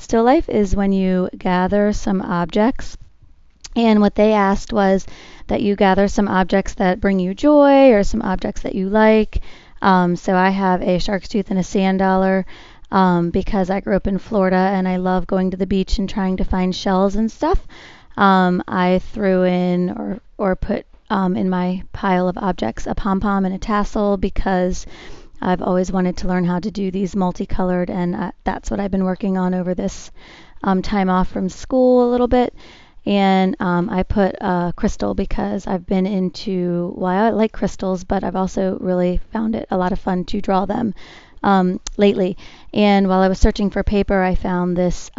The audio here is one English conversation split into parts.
still life is when you gather some objects. And what they asked was that you gather some objects that bring you joy or some objects that you like. So I have a shark's tooth and a sand dollar because I grew up in Florida and I love going to the beach and trying to find shells and stuff. I threw in or put in my pile of objects a pom-pom and a tassel because I've always wanted to learn how to do these multicolored, and that's what I've been working on over this time off from school a little bit. And I put a crystal because I've been into, well, I like crystals, but I've also really found it a lot of fun to draw them lately. And while I was searching for paper, I found this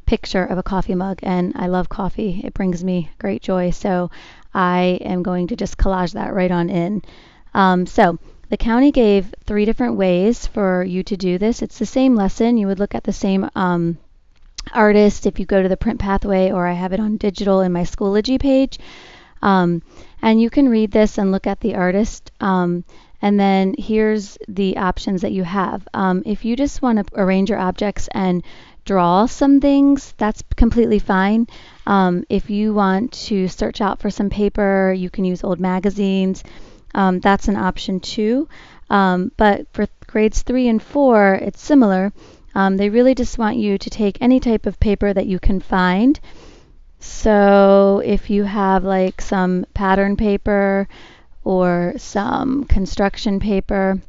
picture of a coffee mug, and I love coffee. It brings me great joy. So I am going to just collage that right on in. So the county gave 3 different ways for you to do this. It's the same lesson. You would look at the same artist if you go to the print pathway, or I have it on digital in my Schoology page. And you can read this and look at the artist. And then here's the options that you have. If you just want to arrange your objects and draw some things, that's completely fine. If you want to search out for some paper, you can use old magazines. That's an option too. But for grades 3 and 4, it's similar. They really just want you to take any type of paper that you can find. So if you have like some pattern paper or some construction paper,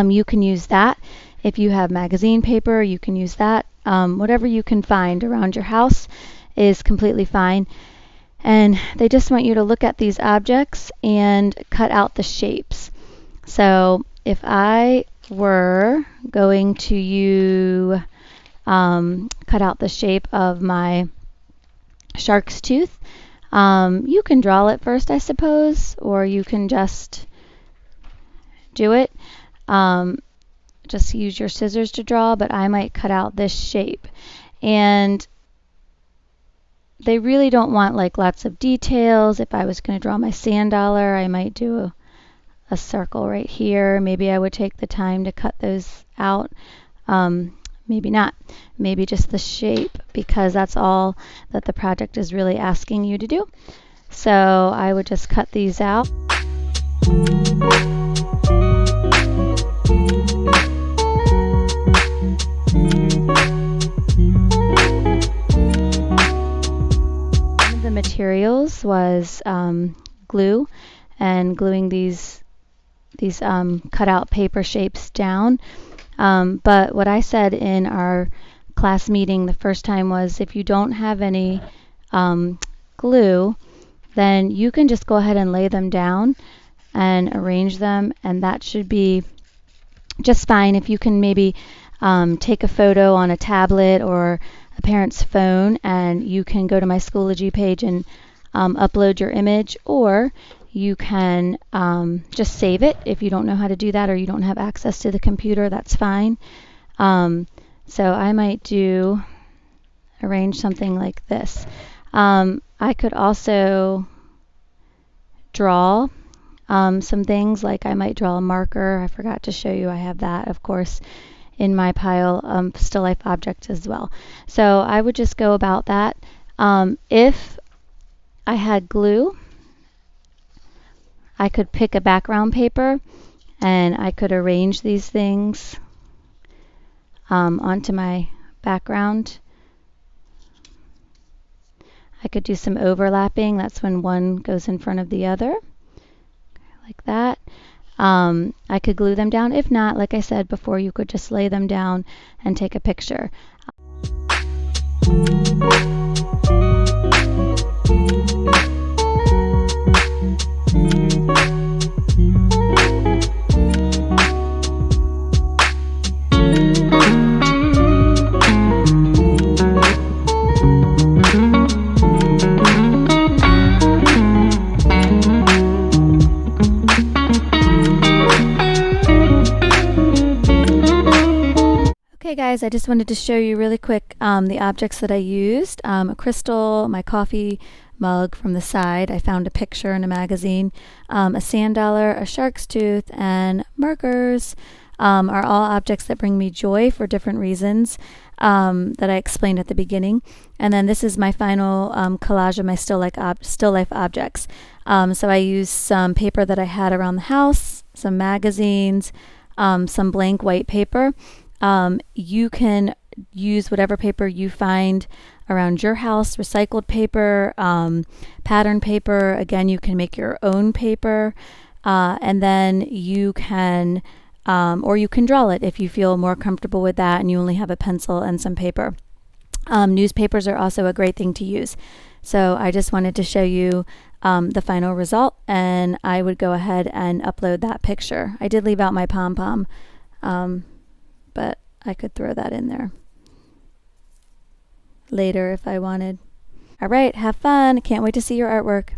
you can use that. If you have magazine paper, you can use that. Whatever you can find around your house is completely fine. And they just want you to look at these objects and cut out the shapes. So if I were going to cut out the shape of my shark's tooth, you can draw it first, I suppose, or you can just do it. Just use your scissors to draw, but I might cut out this shape. And they really don't want like lots of details. If I was going to draw my sand dollar, I might do a circle right here. Maybe I would take the time to cut those out. Maybe not. Maybe just the shape, because that's all that the project is really asking you to do. So I would just cut these out. Materials was glue, and gluing these cut out paper shapes down. But what I said in our class meeting the first time was, if you don't have any glue, then you can just go ahead and lay them down and arrange them, and that should be just fine. If you can maybe take a photo on a tablet or a parent's phone, and you can go to my Schoology page and upload your image, or you can just save it. If you don't know how to do that, or you don't have access to the computer, that's fine. So I might arrange something like this. I could also draw some things, like I might draw a marker. I forgot to show you, I have that, of course, in my pile of still life objects as well. So I would just go about that. If I had glue, I could pick a background paper and I could arrange these things onto my background. I could do some overlapping. That's when one goes in front of the other, like that. I could glue them down. If not, like I said before, you could just lay them down and take a picture. Okay guys, I just wanted to show you really quick the objects that I used. A crystal, my coffee mug from the side. I found a picture in a magazine. A sand dollar, a shark's tooth, and markers are all objects that bring me joy for different reasons. that I explained at the beginning. And then this is my final collage of my still life objects. So I used some paper that I had around the house, some magazines, some blank white paper. You can use whatever paper you find around your house, recycled paper, pattern paper. Again, you can make your own paper, and then you can, or you can draw it if you feel more comfortable with that and you only have a pencil and some paper. Newspapers are also a great thing to use. So I just wanted to show you the final result, and I would go ahead and upload that picture. I did leave out my pom-pom, but I could throw that in there later if I wanted. All right, have fun. Can't wait to see your artwork.